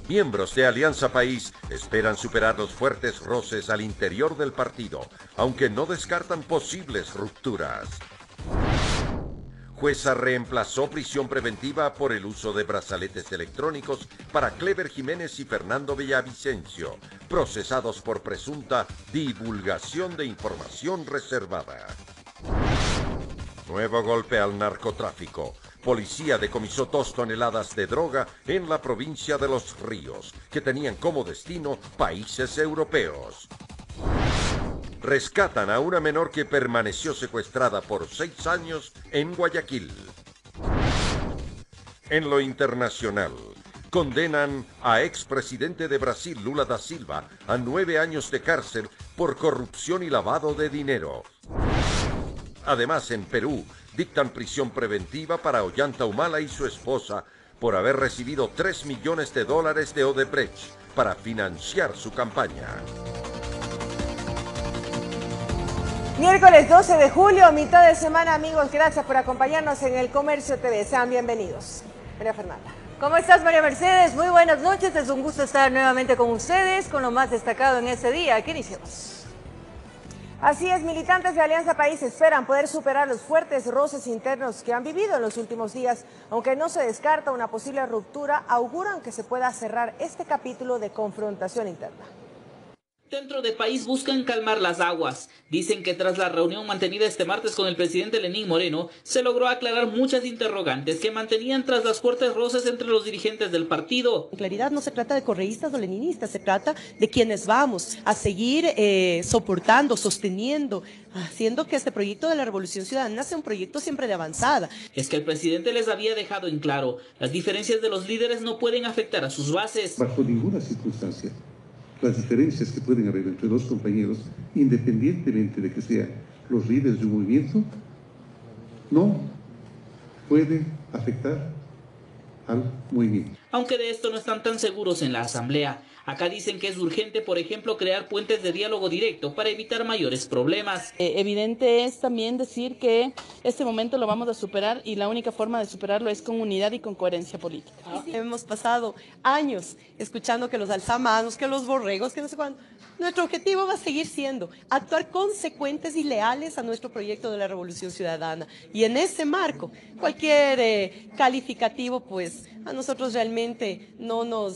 Miembros de Alianza País esperan superar los fuertes roces al interior del partido, aunque no descartan posibles rupturas. Jueza reemplazó prisión preventiva por el uso de brazaletes electrónicos para Clever Jiménez y Fernando Villavicencio, procesados por presunta divulgación de información reservada. Nuevo golpe al narcotráfico. Policía decomisó 2 toneladas de droga en la provincia de Los Ríos, que tenían como destino países europeos. Rescatan a una menor que permaneció secuestrada por 6 años en Guayaquil. En lo internacional, condenan a expresidente de Brasil, Lula da Silva, a 9 años de cárcel por corrupción y lavado de dinero. Además, en Perú, dictan prisión preventiva para Ollanta Humala y su esposa por haber recibido $3 millones de Odebrecht para financiar su campaña. Miércoles 12 de julio, mitad de semana, amigos. Gracias por acompañarnos en El Comercio TV. Sean bienvenidos. María Fernanda. ¿Cómo estás, María Mercedes? Muy buenas noches. Es un gusto estar nuevamente con ustedes con lo más destacado en este día. ¿Qué iniciamos? Así es, militantes de Alianza País esperan poder superar los fuertes roces internos que han vivido en los últimos días. Aunque no se descarta una posible ruptura, auguran que se pueda cerrar este capítulo de confrontación interna. Dentro de País buscan calmar las aguas. Dicen que tras la reunión mantenida este martes con el presidente Lenín Moreno, se logró aclarar muchas interrogantes que mantenían tras las fuertes roces entre los dirigentes del partido. En claridad no se trata de correístas o leninistas, se trata de quienes vamos a seguir soportando, sosteniendo, haciendo que este proyecto de la Revolución Ciudadana sea un proyecto siempre de avanzada. Es que el presidente les había dejado en claro, las diferencias de los líderes no pueden afectar a sus bases. Bajo ninguna circunstancia. Las diferencias que pueden haber entre dos compañeros, independientemente de que sean los líderes de un movimiento, no puede afectar al movimiento. Aunque de esto no están tan seguros en la Asamblea. Acá dicen que es urgente, por ejemplo, crear puentes de diálogo directo para evitar mayores problemas. Evidente es también decir que este momento lo vamos a superar y la única forma de superarlo es con unidad y con coherencia política. Hemos pasado años escuchando que los alzamanos, que los borregos, que no sé cuándo. Nuestro objetivo va a seguir siendo actuar consecuentes y leales a nuestro proyecto de la Revolución Ciudadana. Y en ese marco, cualquier calificativo, pues a nosotros realmente no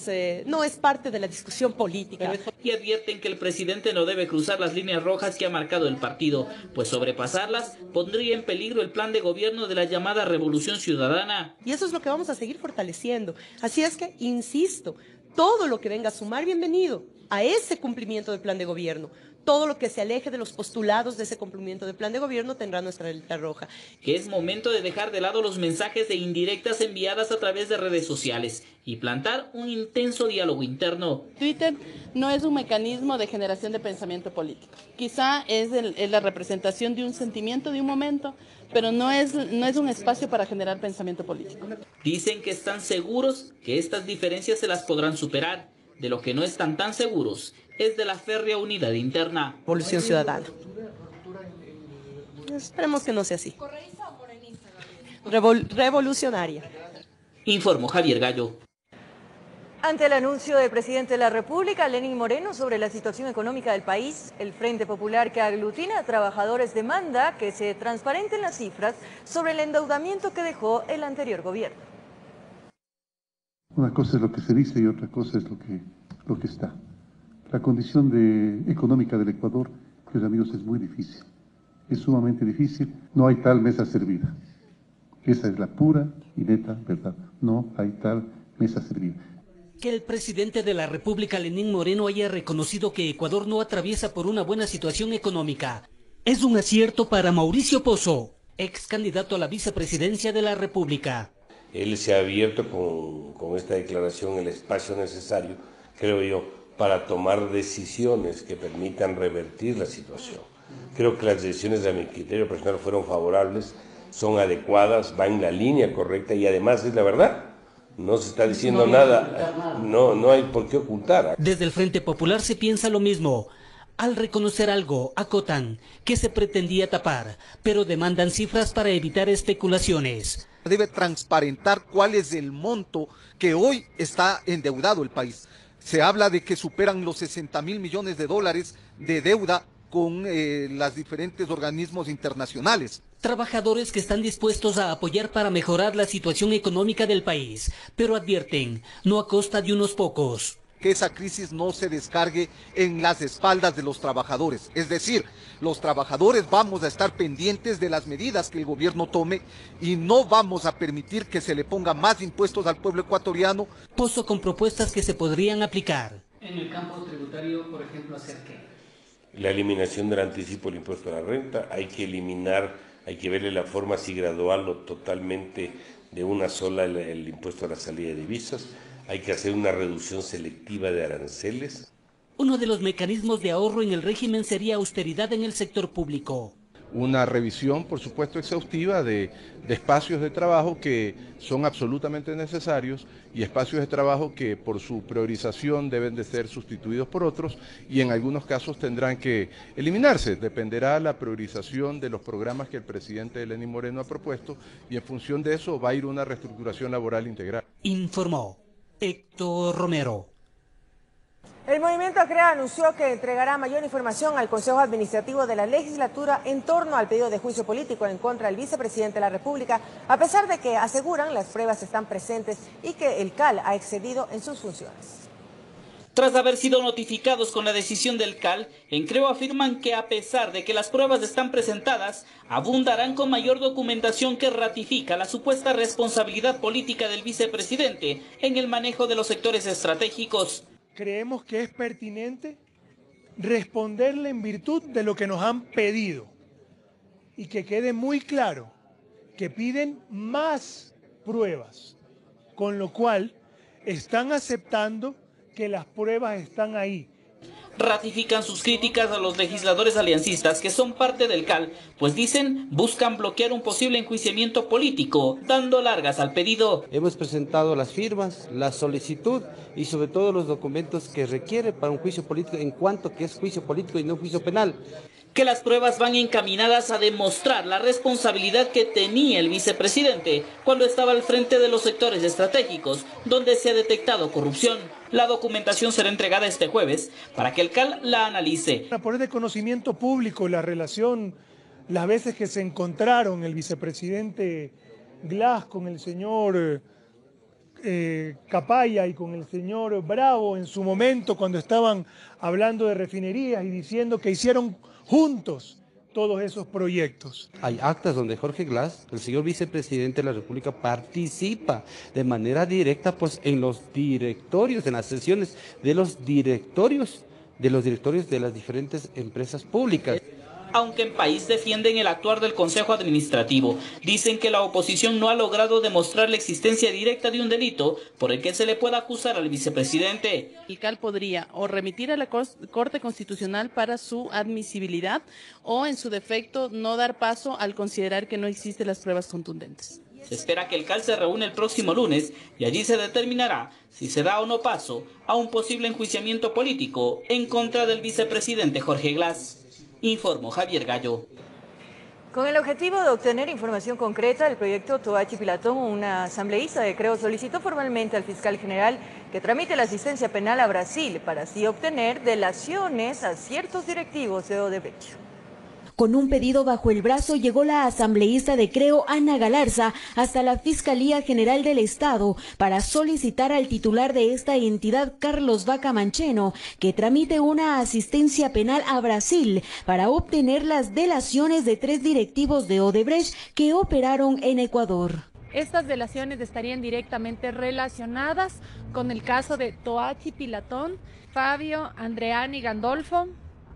es parte de la discusión política. Y advierten que el presidente no debe cruzar las líneas rojas que ha marcado el partido, pues sobrepasarlas pondría en peligro el plan de gobierno de la llamada Revolución Ciudadana. Y eso es lo que vamos a seguir fortaleciendo. Así es que, insisto, todo lo que venga a sumar, bienvenido a ese cumplimiento del plan de gobierno. Todo lo que se aleje de los postulados de ese cumplimiento del plan de gobierno tendrá nuestra letra roja. Que es momento de dejar de lado los mensajes de indirectas enviadas a través de redes sociales y plantar un intenso diálogo interno. Twitter no es un mecanismo de generación de pensamiento político. Quizá es la representación de un sentimiento de un momento, pero no es un espacio para generar pensamiento político. Dicen que están seguros que estas diferencias se las podrán superar. De lo que no están tan seguros es de la férrea unidad interna. Revolución Ciudadana. Esperemos que no sea así. Revolucionaria. Informó Javier Gallo. Ante el anuncio del presidente de la República, Lenín Moreno, sobre la situación económica del país, el Frente Popular que aglutina a trabajadores demanda que se transparenten las cifras sobre el endeudamiento que dejó el anterior gobierno. Una cosa es lo que se dice y otra cosa es lo que está. La condición económica del Ecuador, queridos amigos, es muy difícil. Es sumamente difícil. No hay tal mesa servida. Esa es la pura y neta verdad. No hay tal mesa servida. Que el presidente de la República, Lenín Moreno, haya reconocido que Ecuador no atraviesa por una buena situación económica es un acierto para Mauricio Pozo, ex candidato a la vicepresidencia de la República. Él se ha abierto con esta declaración el espacio necesario, creo yo, para tomar decisiones que permitan revertir la situación. Creo que las decisiones a mi criterio personal fueron favorables, son adecuadas, van en la línea correcta y además es la verdad. No se está diciendo nada, no hay por qué ocultar. Desde el Frente Popular se piensa lo mismo. Al reconocer algo, acotan que se pretendía tapar, pero demandan cifras para evitar especulaciones. Debe transparentar cuál es el monto que hoy está endeudado el país. Se habla de que superan los 60.000 millones de dólares de deuda con los diferentes organismos internacionales. Trabajadores que están dispuestos a apoyar para mejorar la situación económica del país, pero advierten, no a costa de unos pocos. Que esa crisis no se descargue en las espaldas de los trabajadores. Es decir, los trabajadores vamos a estar pendientes de las medidas que el gobierno tome y no vamos a permitir que se le ponga más impuestos al pueblo ecuatoriano. Pozo con propuestas que se podrían aplicar. En el campo tributario, por ejemplo, ¿hacer qué? La eliminación del anticipo del impuesto a la renta, hay que verle la forma si graduarlo totalmente de una sola el impuesto a la salida de divisas. Hay que hacer una reducción selectiva de aranceles. Uno de los mecanismos de ahorro en el régimen sería austeridad en el sector público. Una revisión, por supuesto, exhaustiva de espacios de trabajo que son absolutamente necesarios y espacios de trabajo que por su priorización deben de ser sustituidos por otros y en algunos casos tendrán que eliminarse. Dependerá la priorización de los programas que el presidente Lenín Moreno ha propuesto y en función de eso va a ir una reestructuración laboral integral. Informó Héctor Romero. El movimiento CREA anunció que entregará mayor información al Consejo Administrativo de la Legislatura en torno al pedido de juicio político en contra del vicepresidente de la República, a pesar de que aseguran las pruebas están presentes y que el CAL ha excedido en sus funciones. Tras haber sido notificados con la decisión del CAL, en CREO afirman que a pesar de que las pruebas están presentadas, abundarán con mayor documentación que ratifica la supuesta responsabilidad política del vicepresidente en el manejo de los sectores estratégicos. Creemos que es pertinente responderle en virtud de lo que nos han pedido y que quede muy claro que piden más pruebas, con lo cual están aceptando que las pruebas están ahí. Ratifican sus críticas a los legisladores aliancistas que son parte del CAL, pues dicen buscan bloquear un posible enjuiciamiento político, dando largas al pedido. Hemos presentado las firmas, la solicitud y sobre todo los documentos que requiere para un juicio político en cuanto que es juicio político y no juicio penal. Que las pruebas van encaminadas a demostrar la responsabilidad que tenía el vicepresidente cuando estaba al frente de los sectores estratégicos, donde se ha detectado corrupción. La documentación será entregada este jueves para que el CAL la analice. Para poner de conocimiento público la relación, las veces que se encontraron el vicepresidente Glass con el señor Capaya y con el señor Bravo en su momento cuando estaban hablando de refinerías y diciendo que hicieron juntos todos esos proyectos. Hay actas donde Jorge Glass, el señor vicepresidente de la República, participa de manera directa pues en los directorios, en las sesiones de los directorios de las diferentes empresas públicas. Aunque en país defienden el actuar del Consejo Administrativo, dicen que la oposición no ha logrado demostrar la existencia directa de un delito por el que se le pueda acusar al vicepresidente. El CAL podría o remitir a la Corte Constitucional para su admisibilidad o en su defecto no dar paso al considerar que no existen las pruebas contundentes. Se espera que el CAL se reúne el próximo lunes y allí se determinará si se da o no paso a un posible enjuiciamiento político en contra del vicepresidente Jorge Glass. Informó Javier Gallo. Con el objetivo de obtener información concreta del proyecto Toachi Pilatón, una asambleísta de CREO solicitó formalmente al fiscal general que tramite la asistencia penal a Brasil para así obtener delaciones a ciertos directivos de Odebrecht. Con un pedido bajo el brazo llegó la asambleísta de CREO, Ana Galarza, hasta la Fiscalía General del Estado para solicitar al titular de esta entidad, Carlos Vaca Mancheno, que tramite una asistencia penal a Brasil para obtener las delaciones de 3 directivos de Odebrecht que operaron en Ecuador. Estas delaciones estarían directamente relacionadas con el caso de Toachi Pilatón, Fabio Andreani Gandolfo,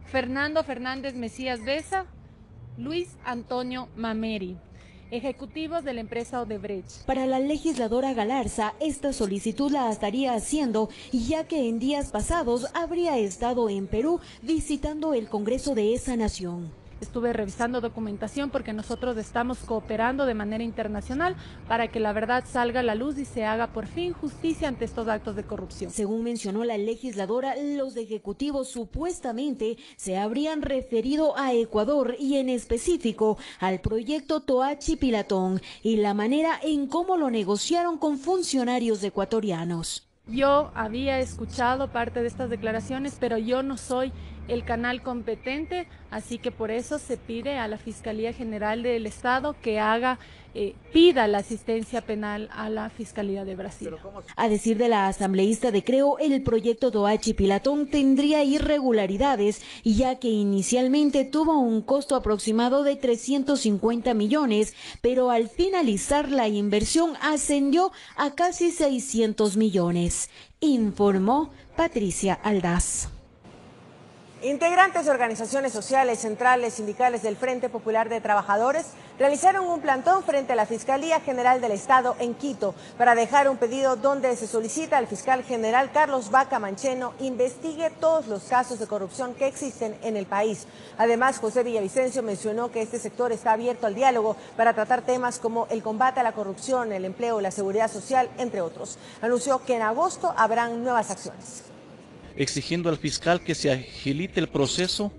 Fernando Fernández Mesías Besa, Luis Antonio Mameri, ejecutivos de la empresa Odebrecht. Para la legisladora Galarza, esta solicitud la estaría haciendo ya que en días pasados habría estado en Perú visitando el Congreso de esa nación. estuve revisando documentación porque nosotros estamos cooperando de manera internacional para que la verdad salga a la luz y se haga por fin justicia ante estos actos de corrupción. Según mencionó la legisladora, los ejecutivos supuestamente se habrían referido a Ecuador y en específico al proyecto Toachi Pilatón y la manera en cómo lo negociaron con funcionarios ecuatorianos. Yo había escuchado parte de estas declaraciones, pero yo no soy el canal competente, así que por eso se pide a la Fiscalía General del Estado que pida la asistencia penal a la Fiscalía de Brasil. A decir de la asambleísta de Creo, el proyecto Toachi Pilatón tendría irregularidades, ya que inicialmente tuvo un costo aproximado de 350 millones, pero al finalizar la inversión ascendió a casi 600 millones, informó Patricia Aldaz. Integrantes de organizaciones sociales, centrales, sindicales del Frente Popular de Trabajadores realizaron un plantón frente a la Fiscalía General del Estado en Quito para dejar un pedido donde se solicita al fiscal general Carlos Vaca Mancheno investigue todos los casos de corrupción que existen en el país. Además, José Villavicencio mencionó que este sector está abierto al diálogo para tratar temas como el combate a la corrupción, el empleo, la seguridad social, entre otros. Anunció que en agosto habrán nuevas acciones. Exigiendo al fiscal que se agilite el proceso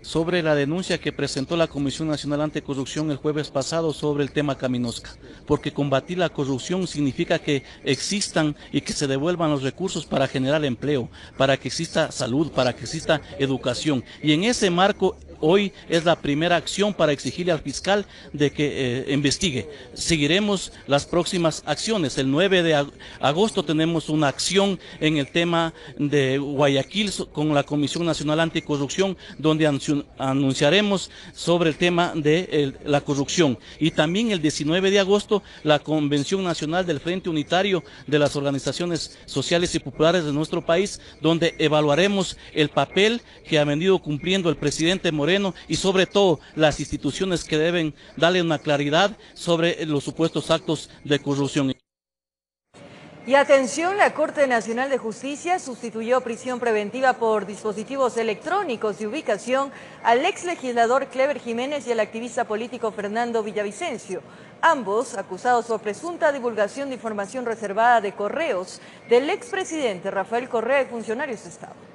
sobre la denuncia que presentó la Comisión Nacional Anticorrupción el jueves pasado sobre el tema Caminosca, porque combatir la corrupción significa que existan y que se devuelvan los recursos para generar empleo, para que exista salud, para que exista educación, y en ese marco hoy es la primera acción para exigirle al fiscal de que investigue. Seguiremos las próximas acciones. El 9 de agosto tenemos una acción en el tema de Guayaquil con la Comisión Nacional Anticorrupción, donde anunciaremos sobre el tema de la corrupción. Y también el 19 de agosto la Convención Nacional del Frente Unitario de las Organizaciones Sociales y Populares de nuestro país, donde evaluaremos el papel que ha venido cumpliendo el presidente Moreno y sobre todo las instituciones que deben darle una claridad sobre los supuestos actos de corrupción. Y atención, la Corte Nacional de Justicia sustituyó prisión preventiva por dispositivos electrónicos de ubicación al ex legislador Clever Jiménez y al activista político Fernando Villavicencio, ambos acusados por presunta divulgación de información reservada de correos del expresidente Rafael Correa y funcionarios de Estado.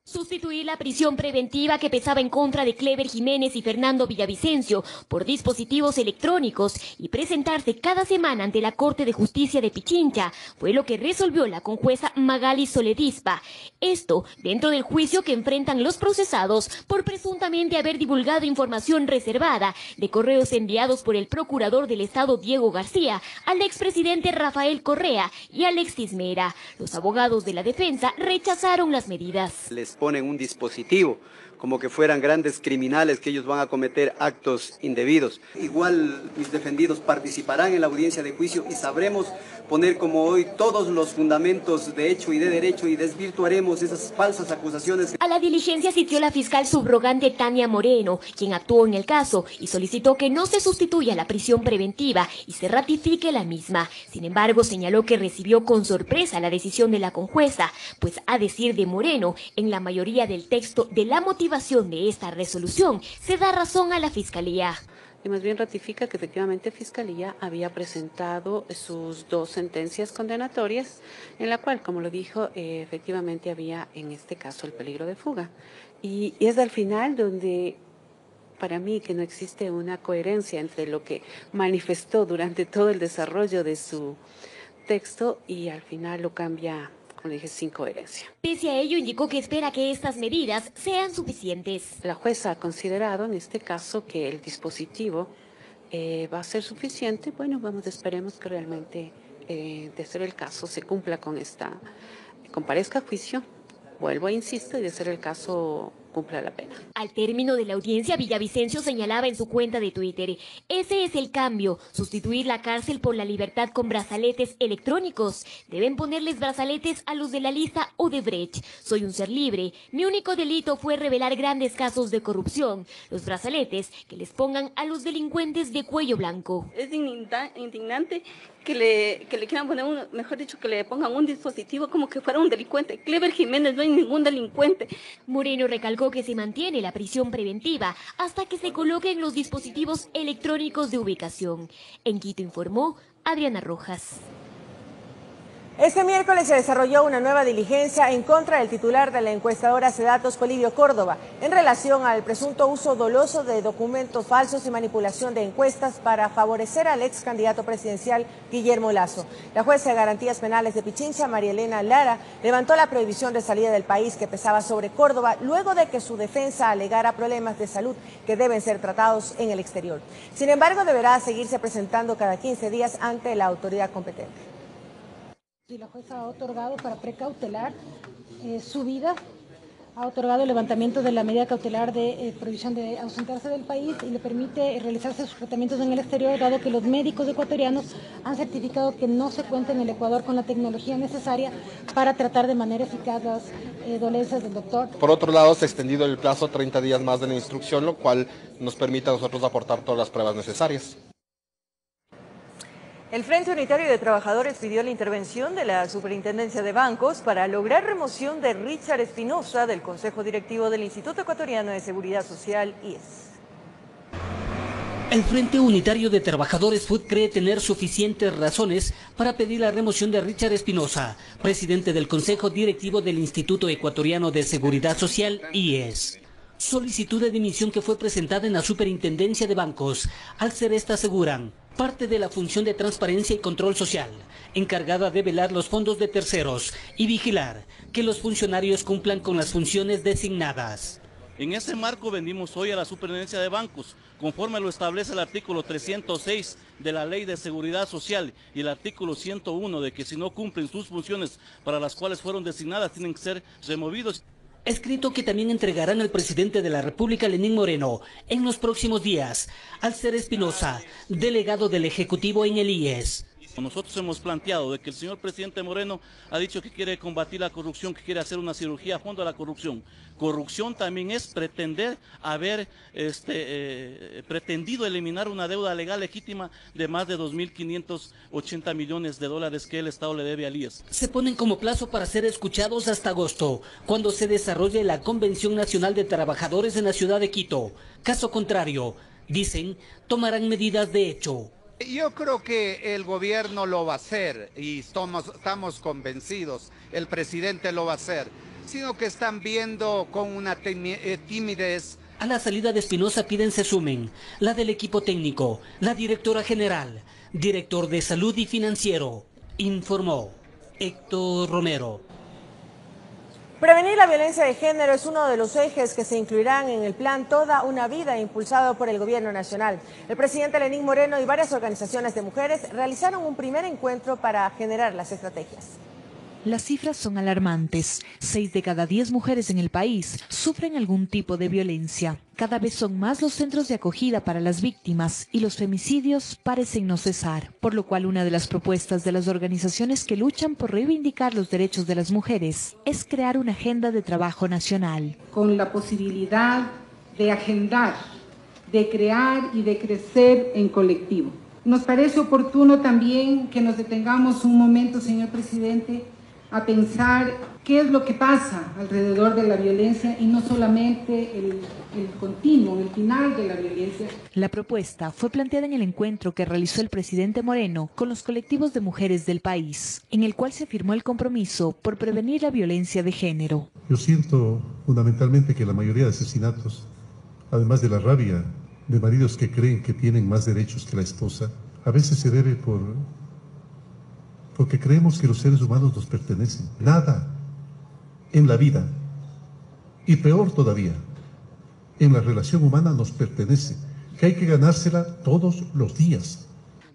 Sustituir la prisión preventiva que pesaba en contra de Clever Jiménez y Fernando Villavicencio por dispositivos electrónicos y presentarse cada semana ante la Corte de Justicia de Pichincha fue lo que resolvió la conjueza Magali Soledispa. Esto dentro del juicio que enfrentan los procesados por presuntamente haber divulgado información reservada de correos enviados por el procurador del Estado Diego García al expresidente Rafael Correa y Alex Tismera. Los abogados de la defensa rechazaron las medidas. Ponen un dispositivo, como que fueran grandes criminales que ellos van a cometer actos indebidos. Igual mis defendidos participarán en la audiencia de juicio y sabremos poner como hoy todos los fundamentos de hecho y de derecho y desvirtuaremos esas falsas acusaciones. A la diligencia asistió la fiscal subrogante Tania Moreno, quien actuó en el caso y solicitó que no se sustituya la prisión preventiva y se ratifique la misma. Sin embargo, señaló que recibió con sorpresa la decisión de la conjueza, pues a decir de Moreno, en la mayoría del texto de la motivación de esta resolución se da razón a la Fiscalía. Y más bien ratifica que efectivamente Fiscalía había presentado sus 2 sentencias condenatorias, en la cual, como lo dijo, efectivamente había en este caso el peligro de fuga. Y es al final donde, para mí, que no existe una coherencia entre lo que manifestó durante todo el desarrollo de su texto y al final lo cambia, como dije, sin coherencia. Pese a ello, indicó que espera que estas medidas sean suficientes. La jueza ha considerado en este caso que el dispositivo va a ser suficiente. Bueno, esperemos que realmente, de ser el caso, se cumpla con comparezca a juicio, vuelvo e insisto, y de ser el caso, cumpla la pena. Al término de la audiencia, Villavicencio señalaba en su cuenta de Twitter: ese es el cambio, sustituir la cárcel por la libertad con brazaletes electrónicos. Deben ponerles brazaletes a los de la lista Odebrecht. Soy un ser libre. Mi único delito fue revelar grandes casos de corrupción. Los brazaletes que les pongan a los delincuentes de cuello blanco. Es indignante que le quieran poner, mejor dicho, que le pongan un dispositivo como que fuera un delincuente. Clever Jiménez no es ningún delincuente. Moreno recalcó aseguró que se mantiene la prisión preventiva hasta que se coloquen los dispositivos electrónicos de ubicación. En Quito informó Adriana Rojas. Este miércoles se desarrolló una nueva diligencia en contra del titular de la encuestadora Cedatos, Polibio Córdoba, en relación al presunto uso doloso de documentos falsos y manipulación de encuestas para favorecer al ex candidato presidencial Guillermo Lasso. La jueza de Garantías Penales de Pichincha, María Elena Lara, levantó la prohibición de salida del país que pesaba sobre Córdoba luego de que su defensa alegara problemas de salud que deben ser tratados en el exterior. Sin embargo, deberá seguirse presentando cada 15 días ante la autoridad competente. Y la jueza ha otorgado para precautelar su vida, ha otorgado el levantamiento de la medida cautelar de prohibición de ausentarse del país y le permite realizarse sus tratamientos en el exterior, dado que los médicos ecuatorianos han certificado que no se cuenta en el Ecuador con la tecnología necesaria para tratar de manera eficaz las dolencias del doctor. Por otro lado, se ha extendido el plazo 30 días más de la instrucción, lo cual nos permite a nosotros aportar todas las pruebas necesarias. El Frente Unitario de Trabajadores pidió la intervención de la Superintendencia de Bancos para lograr remoción de Richard Espinosa del Consejo Directivo del Instituto Ecuatoriano de Seguridad Social, IES. El Frente Unitario de Trabajadores FUT cree tener suficientes razones para pedir la remoción de Richard Espinosa, presidente del Consejo Directivo del Instituto Ecuatoriano de Seguridad Social, IES. Solicitud de dimisión que fue presentada en la Superintendencia de Bancos. Al ser esta, aseguran, parte de la función de transparencia y control social, encargada de velar los fondos de terceros y vigilar que los funcionarios cumplan con las funciones designadas. En ese marco venimos hoy a la Superintendencia de Bancos, conforme lo establece el artículo 306 de la Ley de Seguridad Social y el artículo 101 de que si no cumplen sus funciones para las cuales fueron designadas tienen que ser removidos. Escrito que también entregarán al presidente de la República, Lenín Moreno, en los próximos días, al ser Espinosa, delegado del Ejecutivo en el IES. Nosotros hemos planteado de que el señor presidente Moreno ha dicho que quiere combatir la corrupción, que quiere hacer una cirugía a fondo a la corrupción. Corrupción también es pretender haber pretendido eliminar una deuda legal legítima de más de 2.580 millones de dólares que el Estado le debe al IES. Se ponen como plazo para ser escuchados hasta agosto, cuando se desarrolle la Convención Nacional de Trabajadores en la ciudad de Quito. Caso contrario, dicen, tomarán medidas de hecho. Yo creo que el gobierno lo va a hacer y estamos convencidos, el presidente lo va a hacer, sino que están viendo con una timidez. A la salida de Espinosa piden se sumen la del equipo técnico, la directora general, director de salud y financiero, informó Héctor Romero. Prevenir la violencia de género es uno de los ejes que se incluirán en el plan Toda una Vida impulsado por el Gobierno Nacional. El presidente Lenín Moreno y varias organizaciones de mujeres realizaron un primer encuentro para generar las estrategias. Las cifras son alarmantes. 6 de cada 10 mujeres en el país sufren algún tipo de violencia. Cada vez son más los centros de acogida para las víctimas y los femicidios parecen no cesar, por lo cual una de las propuestas de las organizaciones que luchan por reivindicar los derechos de las mujeres es crear una agenda de trabajo nacional. Con la posibilidad de agendar, de crear y de crecer en colectivo. Nos parece oportuno también que nos detengamos un momento, señor presidente, a pensar qué es lo que pasa alrededor de la violencia y no solamente el continuo, el final de la violencia. La propuesta fue planteada en el encuentro que realizó el presidente Moreno con los colectivos de mujeres del país, en el cual se firmó el compromiso por prevenir la violencia de género. Yo siento fundamentalmente que la mayoría de asesinatos, además de la rabia de maridos que creen que tienen más derechos que la esposa, a veces se debe porque creemos que los seres humanos nos pertenecen. Nada en la vida, y peor todavía, en la relación humana nos pertenece, que hay que ganársela todos los días.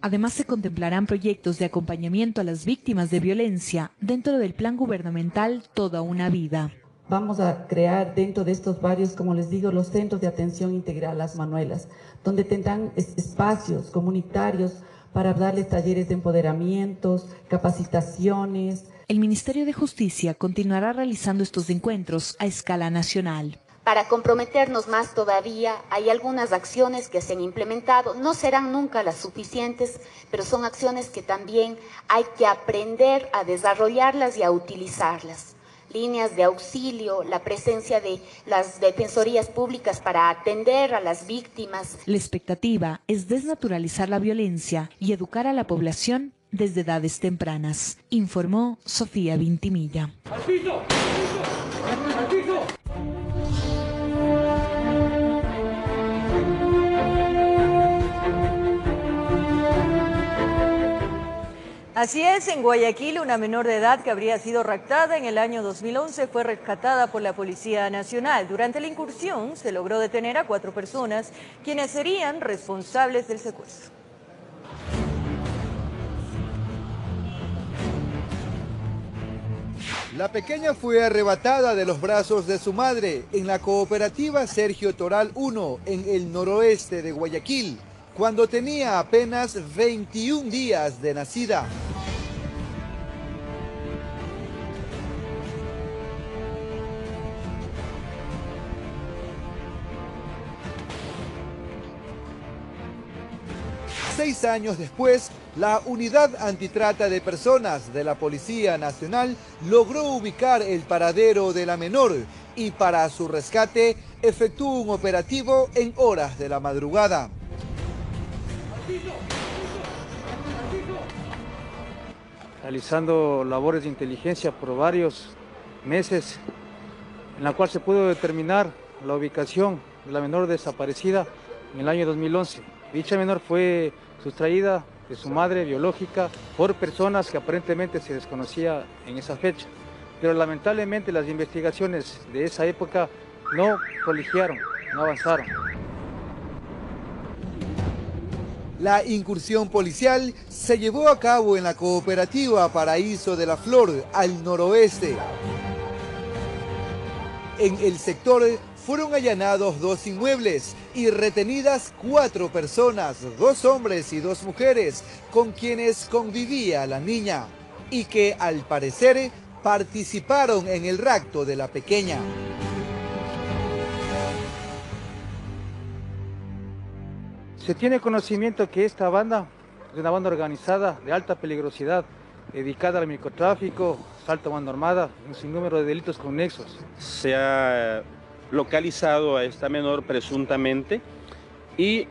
Además, se contemplarán proyectos de acompañamiento a las víctimas de violencia dentro del plan gubernamental Toda una Vida. Vamos a crear dentro de estos barrios, como les digo, los centros de atención integral Las Manuelas, donde tendrán espacios comunitarios para darles talleres de empoderamientos, capacitaciones. El Ministerio de Justicia continuará realizando estos encuentros a escala nacional. Para comprometernos más todavía, hay algunas acciones que se han implementado, no serán nunca las suficientes, pero son acciones que también hay que aprender a desarrollarlas y a utilizarlas. líneas de auxilio, la presencia de las defensorías públicas para atender a las víctimas. La expectativa es desnaturalizar la violencia y educar a la población desde edades tempranas, informó Sofía Vintimilla. ¡Al piso! ¡Al piso! Así es, en Guayaquil una menor de edad que habría sido raptada en el año 2011 fue rescatada por la Policía Nacional. Durante la incursión se logró detener a 4 personas quienes serían responsables del secuestro. La pequeña fue arrebatada de los brazos de su madre en la cooperativa Sergio Toral 1 en el noroeste de Guayaquil, cuando tenía apenas 21 días de nacida. Seis años después, la Unidad Antitrata de Personas de la Policía Nacional logró ubicar el paradero de la menor y para su rescate efectuó un operativo en horas de la madrugada. Realizando labores de inteligencia por varios meses, en la cual se pudo determinar la ubicación de la menor desaparecida en el año 2011. Dicha menor fue sustraída de su madre biológica por personas que aparentemente se desconocía en esa fecha, pero lamentablemente las investigaciones de esa época no prolificaron, no avanzaron. La incursión policial se llevó a cabo en la cooperativa Paraíso de la Flor, al noroeste. En el sector fueron allanados 2 inmuebles y retenidas 4 personas, 2 hombres y 2 mujeres, con quienes convivía la niña y que al parecer participaron en el rapto de la pequeña. Se tiene conocimiento que esta banda es una banda organizada de alta peligrosidad, dedicada al microtráfico, asalto a mano armada, un sinnúmero de delitos conexos. Se ha localizado a esta menor presuntamente y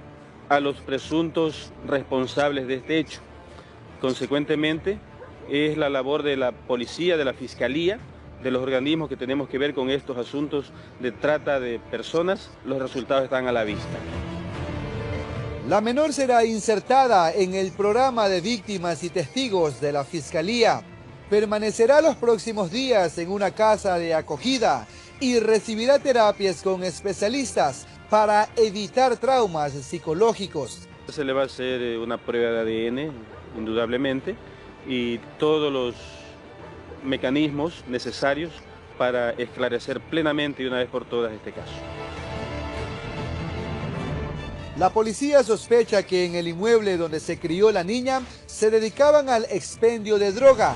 a los presuntos responsables de este hecho. Consecuentemente, es la labor de la policía, de la fiscalía, de los organismos que tenemos que ver con estos asuntos de trata de personas. Los resultados están a la vista. La menor será insertada en el programa de víctimas y testigos de la Fiscalía. Permanecerá los próximos días en una casa de acogida y recibirá terapias con especialistas para evitar traumas psicológicos. Se le va a hacer una prueba de ADN, indudablemente, y todos los mecanismos necesarios para esclarecer plenamente y una vez por todas este caso. La policía sospecha que en el inmueble donde se crió la niña se dedicaban al expendio de droga.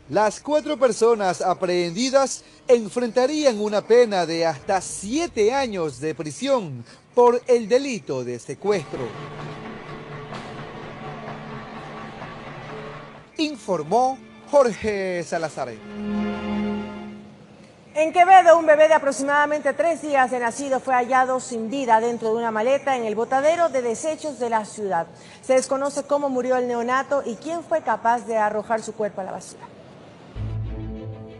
Las 4 personas aprehendidas enfrentarían una pena de hasta 7 años de prisión por el delito de secuestro. Informó Jorge Salazar. En Quevedo, un bebé de aproximadamente 3 días de nacido fue hallado sin vida dentro de una maleta en el botadero de desechos de la ciudad. Se desconoce cómo murió el neonato y quién fue capaz de arrojar su cuerpo a la basura.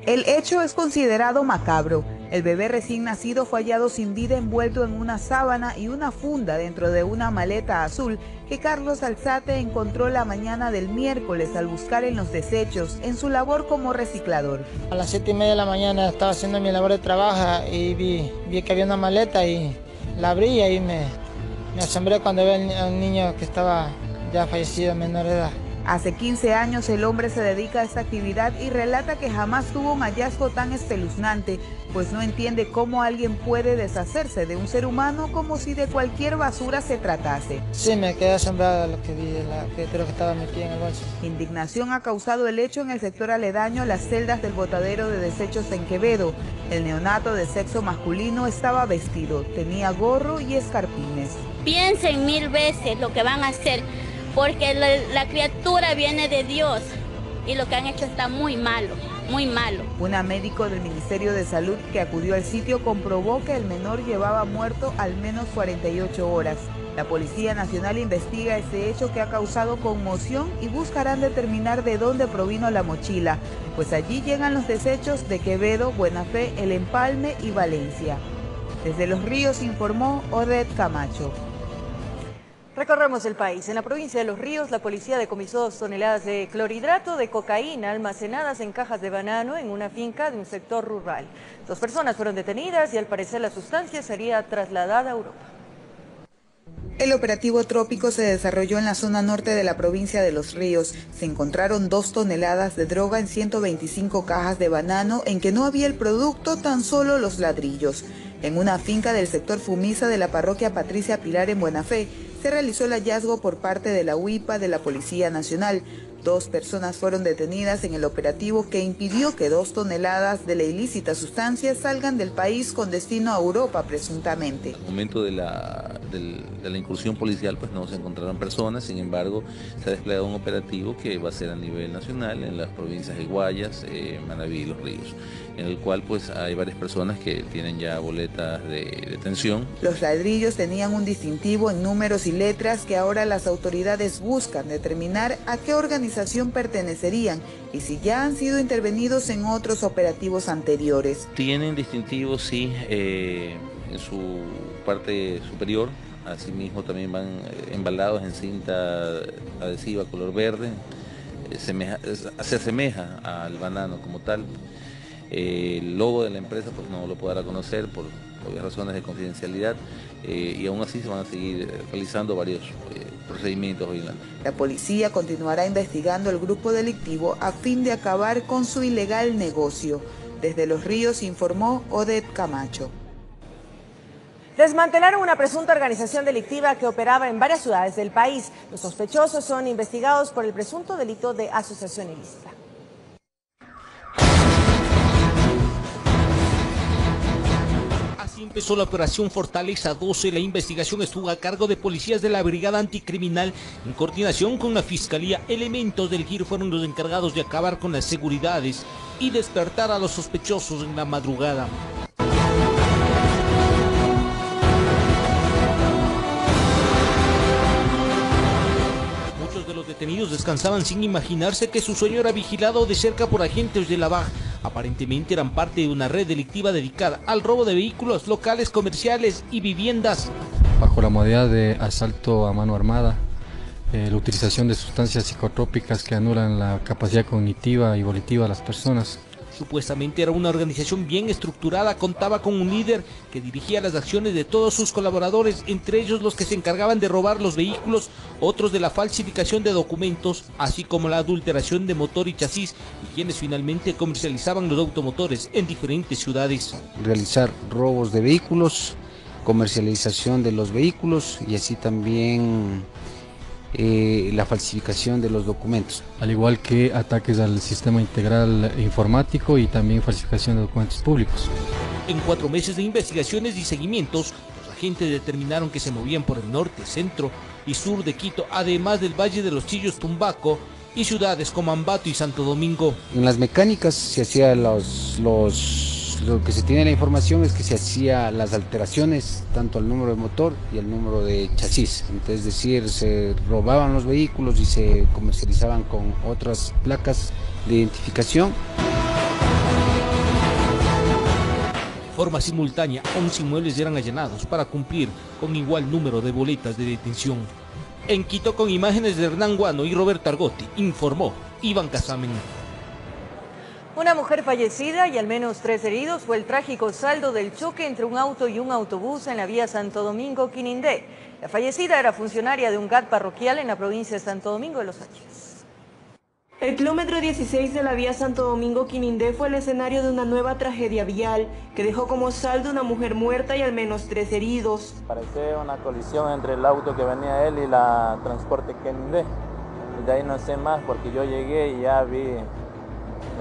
El hecho es considerado macabro. El bebé recién nacido fue hallado sin vida envuelto en una sábana y una funda dentro de una maleta azul que Carlos Alzate encontró la mañana del miércoles al buscar en los desechos en su labor como reciclador. A las 7:30 de la mañana estaba haciendo mi labor de trabajo y vi que había una maleta y la abrí y ahí me asombré cuando vi a un niño que estaba ya fallecido, menor de edad. Hace 15 años el hombre se dedica a esta actividad y relata que jamás tuvo un hallazgo tan espeluznante, pues no entiende cómo alguien puede deshacerse de un ser humano como si de cualquier basura se tratase. Sí, me quedé asombrado de lo que vi, de la criatura que estaba metida en el bolso. Indignación ha causado el hecho en el sector aledaño a las celdas del botadero de desechos en Quevedo. El neonato de sexo masculino estaba vestido, tenía gorro y escarpines. Piensen 1000 veces lo que van a hacer, porque la criatura viene de Dios y lo que han hecho está muy malo. muy malo. Una médico del Ministerio de Salud que acudió al sitio comprobó que el menor llevaba muerto al menos 48 horas. La Policía Nacional investiga este hecho que ha causado conmoción y buscarán determinar de dónde provino la mochila, pues allí llegan los desechos de Quevedo, Buena Fe, El Empalme y Valencia. Desde Los Ríos informó Odette Camacho. Recorremos el país. En la provincia de Los Ríos, la policía decomisó 2 toneladas de clorhidrato de cocaína almacenadas en cajas de banano en una finca de un sector rural. 2 personas fueron detenidas y al parecer la sustancia sería trasladada a Europa. El operativo Trópico se desarrolló en la zona norte de la provincia de Los Ríos. Se encontraron 2 toneladas de droga en 125 cajas de banano en que no había el producto, tan solo los ladrillos. En una finca del sector Fumisa de la parroquia Patricia Pilar en Buena Fe, se realizó el hallazgo por parte de la UIPA de la Policía Nacional. 2 personas fueron detenidas en el operativo que impidió que 2 toneladas de la ilícita sustancia salgan del país con destino a Europa, presuntamente. Al momento de la incursión policial pues no se encontraron personas, sin embargo se ha desplegado un operativo que va a ser a nivel nacional en las provincias de Guayas, Manabí y Los Ríos, en el cual pues hay varias personas que tienen ya boletas de detención. Los ladrillos tenían un distintivo en números y letras que ahora las autoridades buscan determinar a qué organización pertenecerían y si ya han sido intervenidos en otros operativos anteriores. Tienen distintivos, sí, en su parte superior. Asimismo también van embalados en cinta adhesiva color verde. Se asemeja al banano como tal. El logo de la empresa pues no lo podrá conocer por obvias razones de confidencialidad, y aún así se van a seguir realizando varios procedimientos vigilantes. La policía continuará investigando el grupo delictivo a fin de acabar con su ilegal negocio. Desde Los Ríos informó Odette Camacho. Desmantelaron una presunta organización delictiva que operaba en varias ciudades del país. Los sospechosos son investigados por el presunto delito de asociación ilícita. Así empezó la operación Fortaleza 12. La investigación estuvo a cargo de policías de la Brigada Anticriminal en coordinación con la Fiscalía. Elementos del GIR fueron los encargados de acabar con las seguridades y despertar a los sospechosos en la madrugada. Muchos de los detenidos descansaban sin imaginarse que su sueño era vigilado de cerca por agentes de la BAG. Aparentemente eran parte de una red delictiva dedicada al robo de vehículos, locales comerciales y viviendas. Bajo la modalidad de asalto a mano armada, la utilización de sustancias psicotrópicas que anulan la capacidad cognitiva y volitiva de las personas. Supuestamente era una organización bien estructurada, contaba con un líder que dirigía las acciones de todos sus colaboradores, entre ellos los que se encargaban de robar los vehículos, otros de la falsificación de documentos, así como la adulteración de motor y chasis, y quienes finalmente comercializaban los automotores en diferentes ciudades. Realizar robos de vehículos, comercialización de los vehículos y así también la falsificación de los documentos. Al igual que ataques al sistema integral informático y también falsificación de documentos públicos. En 4 meses de investigaciones y seguimientos, los agentes determinaron que se movían por el norte, centro y sur de Quito, además del Valle de los Chillos, Tumbaco y ciudades como Ambato y Santo Domingo. En las mecánicas se hacía lo que se tiene la información es que se hacía las alteraciones tanto al número de motor y al número de chasis, entonces, es decir, se robaban los vehículos y se comercializaban con otras placas de identificación. De forma simultánea, 11 inmuebles eran allanados para cumplir con igual número de boletas de detención. En Quito, con imágenes de Hernán Guano y Roberto Argotti, informó Iván Casamen. Una mujer fallecida y al menos 3 heridos fue el trágico saldo del choque entre un auto y un autobús en la vía Santo Domingo-Quinindé. La fallecida era funcionaria de un GAT parroquial en la provincia de Santo Domingo de los Ángeles. El kilómetro 16 de la vía Santo Domingo-Quinindé fue el escenario de una nueva tragedia vial que dejó como saldo una mujer muerta y al menos 3 heridos. Parece una colisión entre el auto que venía él y la transporte Quinindé. De ahí no sé más porque yo llegué y ya vi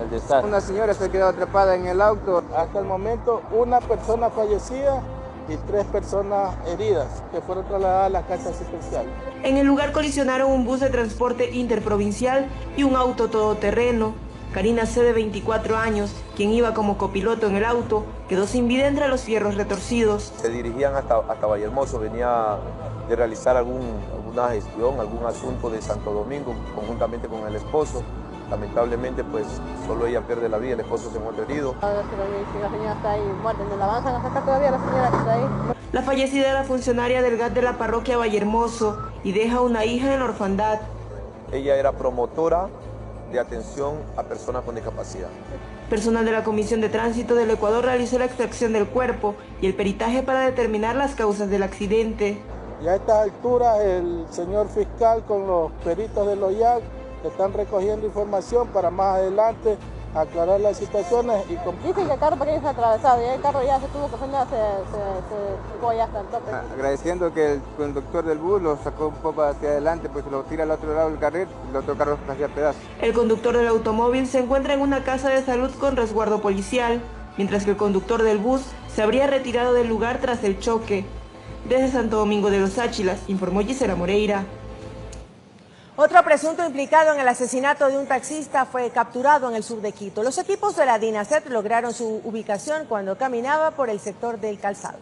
el desastre. Una señora se quedó atrapada en el auto. Hasta el momento una persona fallecida y 3 personas heridas que fueron trasladadas a la casa asistencial. En el lugar colisionaron un bus de transporte interprovincial y un auto todoterreno. Karina C., de 24 años, quien iba como copiloto en el auto, quedó sin vida entre los fierros retorcidos. Se dirigían hasta Vallehermoso, venía de realizar alguna gestión, algún asunto de Santo Domingo, conjuntamente con el esposo. Lamentablemente, pues, solo ella pierde la vida, el esposo se encuentra herido. La señora está ahí muerta, la avanzan a sacar todavía la señora que está ahí. La fallecida era funcionaria del GAT de la parroquia Vallehermoso y deja una hija en la orfandad. Ella era promotora de atención a personas con discapacidad. Personal de la Comisión de Tránsito del Ecuador realizó la extracción del cuerpo y el peritaje para determinar las causas del accidente. Y a estas alturas el señor fiscal con los peritos del OIAC están recogiendo información para más adelante aclarar las situaciones. Dicen que el carro pequeño se ha atravesado y el carro ya se tuvo que frenar, se fue ya hasta el tope. Agradeciendo que el conductor del bus lo sacó un poco hacia adelante, pues lo tira al otro lado del carril y el otro carro se hacía pedazos. El conductor del automóvil se encuentra en una casa de salud con resguardo policial, mientras que el conductor del bus se habría retirado del lugar tras el choque. Desde Santo Domingo de los Áchilas, informó Gisela Moreira. Otro presunto implicado en el asesinato de un taxista fue capturado en el sur de Quito. Los equipos de la DINASED lograron su ubicación cuando caminaba por el sector del Calzado.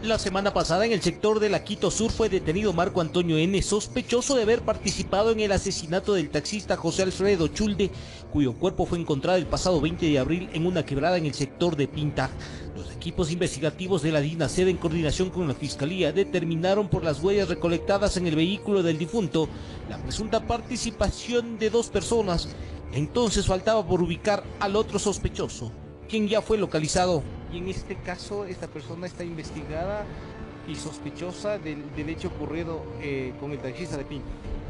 La semana pasada en el sector de la Quito Sur fue detenido Marco Antonio N., sospechoso de haber participado en el asesinato del taxista José Alfredo Chulde, cuyo cuerpo fue encontrado el pasado 20 de abril en una quebrada en el sector de Pinta. Los equipos investigativos de la DINASED, en coordinación con la Fiscalía, determinaron por las huellas recolectadas en el vehículo del difunto la presunta participación de 2 personas. Entonces faltaba por ubicar al otro sospechoso, quien ya fue localizado. Y en este caso, esta persona está investigada y sospechosa del hecho ocurrido con el taxista de Pinta.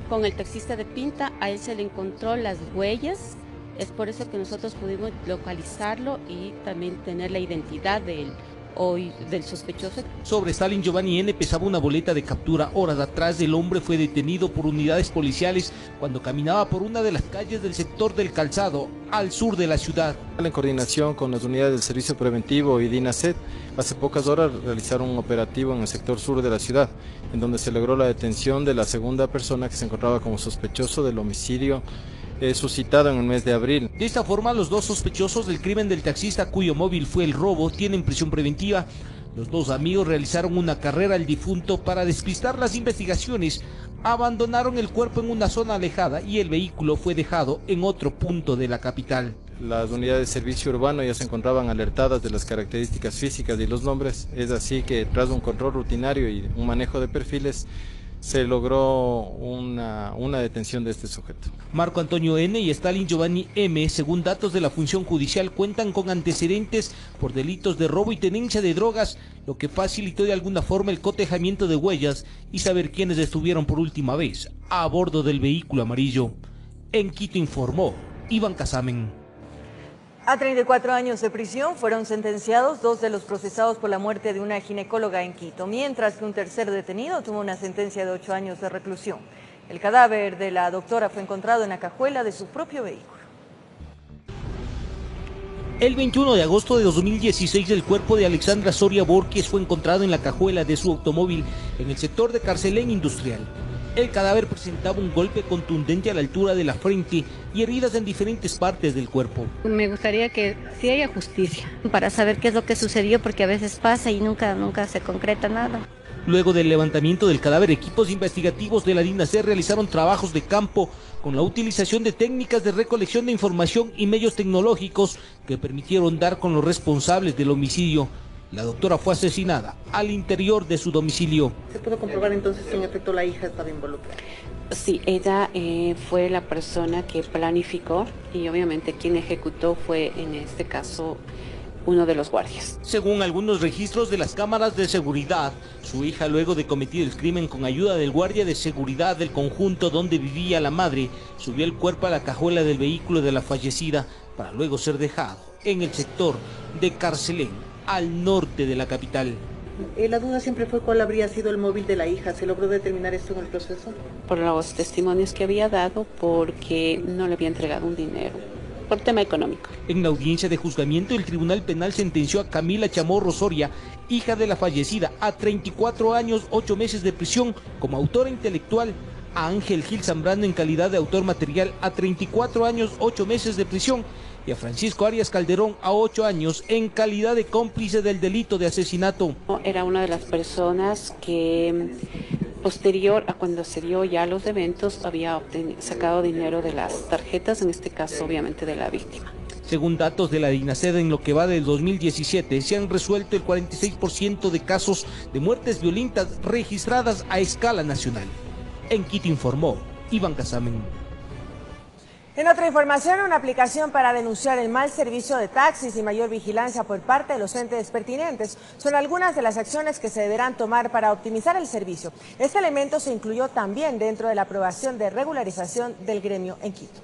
Con el taxista de Pinta, a él se le encontró las huellas, es por eso que nosotros pudimos localizarlo y también tener la identidad de él. Hoy del sospechoso. Sobre Stalin Giovanni N. pesaba una boleta de captura. Horas atrás, el hombre fue detenido por unidades policiales cuando caminaba por una de las calles del sector del Calzado, al sur de la ciudad. En coordinación con las unidades del Servicio Preventivo y DINASED, hace pocas horas realizaron un operativo en el sector sur de la ciudad, en donde se logró la detención de la segunda persona que se encontraba como sospechoso del homicidio suscitado en el mes de abril. De esta forma, los 2 sospechosos del crimen del taxista, cuyo móvil fue el robo, tienen prisión preventiva. Los 2 amigos realizaron una carrera al difunto para despistar las investigaciones, abandonaron el cuerpo en una zona alejada y el vehículo fue dejado en otro punto de la capital. Las unidades de servicio urbano ya se encontraban alertadas de las características físicas y los nombres, es así que tras un control rutinario y un manejo de perfiles, se logró una detención de este sujeto. Marco Antonio N. y Stalin Giovanni M., según datos de la función judicial, cuentan con antecedentes por delitos de robo y tenencia de drogas, lo que facilitó de alguna forma el cotejamiento de huellas y saber quiénes estuvieron por última vez a bordo del vehículo amarillo. En Quito informó Iván Casamen. A 34 años de prisión fueron sentenciados 2 de los procesados por la muerte de una ginecóloga en Quito, mientras que un tercer detenido tuvo una sentencia de 8 años de reclusión. El cadáver de la doctora fue encontrado en la cajuela de su propio vehículo. El 21 de agosto de 2016, el cuerpo de Alexandra Soria Borges fue encontrado en la cajuela de su automóvil en el sector de Carcelén Industrial. El cadáver presentaba un golpe contundente a la altura de la frente y heridas en diferentes partes del cuerpo. Me gustaría que sí haya justicia para saber qué es lo que sucedió, porque a veces pasa y nunca se concreta nada. Luego del levantamiento del cadáver, equipos investigativos de la DINASED realizaron trabajos de campo con la utilización de técnicas de recolección de información y medios tecnológicos que permitieron dar con los responsables del homicidio. La doctora fue asesinada al interior de su domicilio. ¿Se pudo comprobar entonces si en efecto la hija estaba involucrada? Sí, ella fue la persona que planificó y obviamente quien ejecutó fue en este caso uno de los guardias. Según algunos registros de las cámaras de seguridad, su hija, luego de cometer el crimen con ayuda del guardia de seguridad del conjunto donde vivía la madre, subió el cuerpo a la cajuela del vehículo de la fallecida para luego ser dejado en el sector de Carcelén, al norte de la capital. La duda siempre fue cuál habría sido el móvil de la hija. ¿Se logró determinar esto en el proceso? Por los testimonios que había dado, porque no le había entregado un dinero, por tema económico. En la audiencia de juzgamiento, el Tribunal Penal sentenció a Camila Chamorro Soria, hija de la fallecida, a 34 años, 8 meses de prisión como autora intelectual, a Ángel Gil Zambrano en calidad de autor material a 34 años 8 meses de prisión y a Francisco Arias Calderón a 8 años en calidad de cómplice del delito de asesinato. Era una de las personas que posterior a cuando se dio ya los eventos había sacado dinero de las tarjetas, en este caso obviamente de la víctima. Según datos de la DINASED, en lo que va del 2017, se han resuelto el 46% de casos de muertes violentas registradas a escala nacional. En Quito informó Iván Casamen. En otra información, una aplicación para denunciar el mal servicio de taxis y mayor vigilancia por parte de los entes pertinentes son algunas de las acciones que se deberán tomar para optimizar el servicio. Este elemento se incluyó también dentro de la aprobación de regularización del gremio en Quito.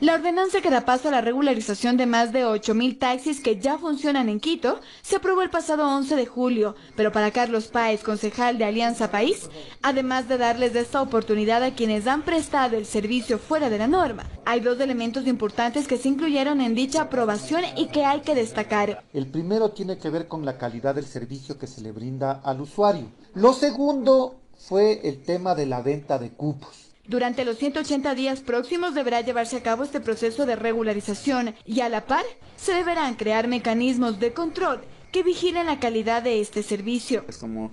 La ordenanza que da paso a la regularización de más de 8.000 taxis que ya funcionan en Quito se aprobó el pasado 11 de julio, pero para Carlos Páez, concejal de Alianza País, además de darles esta oportunidad a quienes han prestado el servicio fuera de la norma, hay dos elementos importantes que se incluyeron en dicha aprobación y que hay que destacar. El primero tiene que ver con la calidad del servicio que se le brinda al usuario. Lo segundo fue el tema de la venta de cupos. Durante los 180 días próximos deberá llevarse a cabo este proceso de regularización y a la par se deberán crear mecanismos de control que vigilen la calidad de este servicio. Como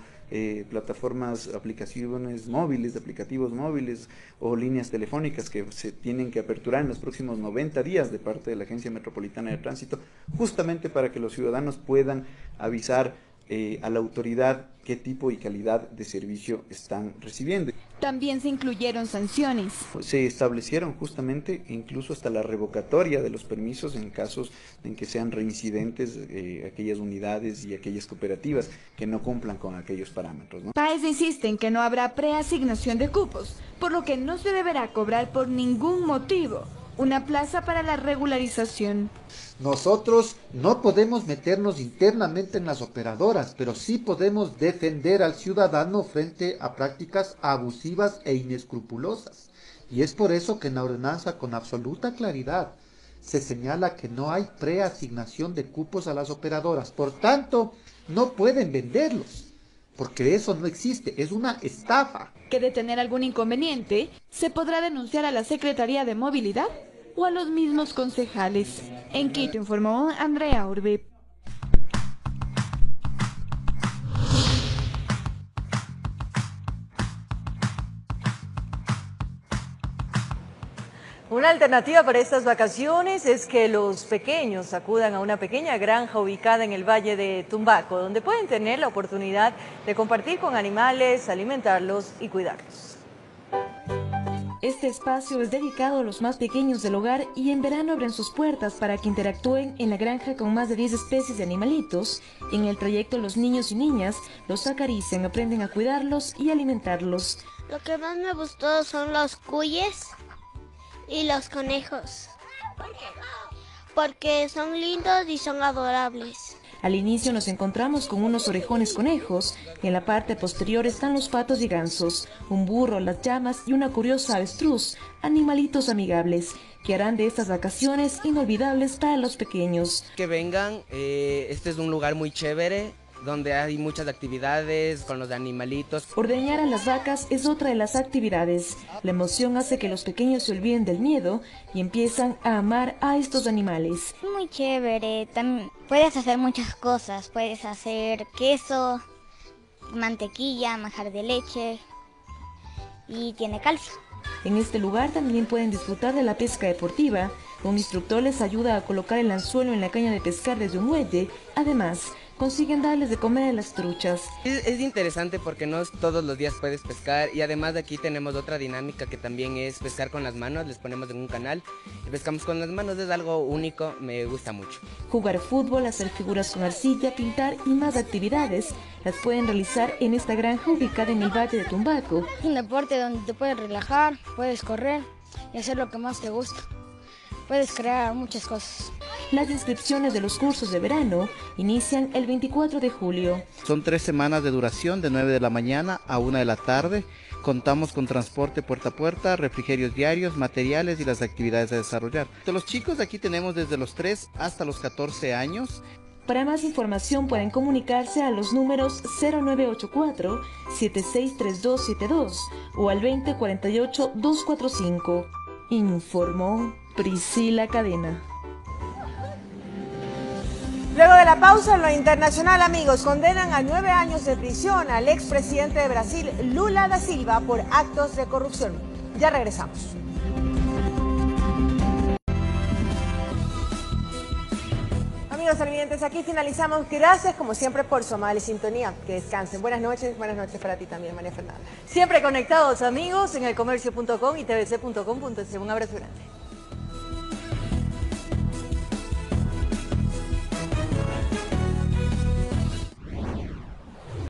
plataformas, aplicaciones móviles, aplicativos móviles o líneas telefónicas que se tienen que aperturar en los próximos 90 días de parte de la Agencia Metropolitana de Tránsito, justamente para que los ciudadanos puedan avisar a la autoridad qué tipo y calidad de servicio están recibiendo. También se incluyeron sanciones. Se establecieron justamente incluso hasta la revocatoria de los permisos en casos en que sean reincidentes aquellas unidades y aquellas cooperativas que no cumplan con aquellos parámetros, ¿no? Páez insiste en que no habrá preasignación de cupos, por lo que no se deberá cobrar por ningún motivo una plaza para la regularización. Nosotros no podemos meternos internamente en las operadoras, pero sí podemos defender al ciudadano frente a prácticas abusivas e inescrupulosas. Y es por eso que en la ordenanza con absoluta claridad se señala que no hay preasignación de cupos a las operadoras. Por tanto, no pueden venderlos, porque eso no existe, es una estafa. Que de tener algún inconveniente, se podrá denunciar a la Secretaría de Movilidad o a los mismos concejales. En Quito informó Andrea Urbe. Una alternativa para estas vacaciones es que los pequeños acudan a una pequeña granja ubicada en el Valle de Tumbaco, donde pueden tener la oportunidad de compartir con animales, alimentarlos y cuidarlos. Este espacio es dedicado a los más pequeños del hogar y en verano abren sus puertas para que interactúen en la granja con más de 10 especies de animalitos. En el trayecto los niños y niñas los acarician, aprenden a cuidarlos y alimentarlos. Lo que más me gustó son los cuyes y los conejos. Porque son lindos y son adorables. Al inicio nos encontramos con unos orejones conejos y en la parte posterior están los patos y gansos, un burro, las llamas y una curiosa avestruz, animalitos amigables, que harán de estas vacaciones inolvidables para los pequeños. Que vengan, este es un lugar muy chévere, donde hay muchas actividades con los animalitos. Ordeñar a las vacas es otra de las actividades. La emoción hace que los pequeños se olviden del miedo y empiezan a amar a estos animales. Muy chévere, también puedes hacer muchas cosas, puedes hacer queso, mantequilla, manjar de leche y tiene calcio. En este lugar también pueden disfrutar de la pesca deportiva. Un instructor les ayuda a colocar el anzuelo en la caña de pescar desde un muelle. Además, consiguen darles de comer a las truchas. Es interesante porque no todos los días puedes pescar y además de aquí tenemos otra dinámica que también es pescar con las manos, les ponemos en un canal y pescamos con las manos, es algo único, me gusta mucho. Jugar fútbol, hacer figuras con arcilla, pintar y más actividades las pueden realizar en esta granja ubicada en el Valle de Tumbaco. Es un deporte donde te puedes relajar, puedes correr y hacer lo que más te gusta. Puedes crear muchas cosas. Las inscripciones de los cursos de verano inician el 24 de julio. Son 3 semanas de duración, de 9 de la mañana a 1 de la tarde. Contamos con transporte puerta a puerta, refrigerios diarios, materiales y las actividades a desarrollar. De los chicos aquí tenemos desde los 3 hasta los 14 años. Para más información pueden comunicarse a los números 0984-763272 o al 2048-245. Informó Priscila Cadena. Luego de la pausa, en lo internacional, amigos, condenan a 9 años de prisión al expresidente de Brasil, Lula da Silva, por actos de corrupción. Ya regresamos. Amigos televidentes, aquí finalizamos. Gracias como siempre por su amable sintonía. Que descansen. Buenas noches para ti también, María Fernanda. Siempre conectados, amigos, en elcomercio.com y tvc.com.es. Un abrazo grande.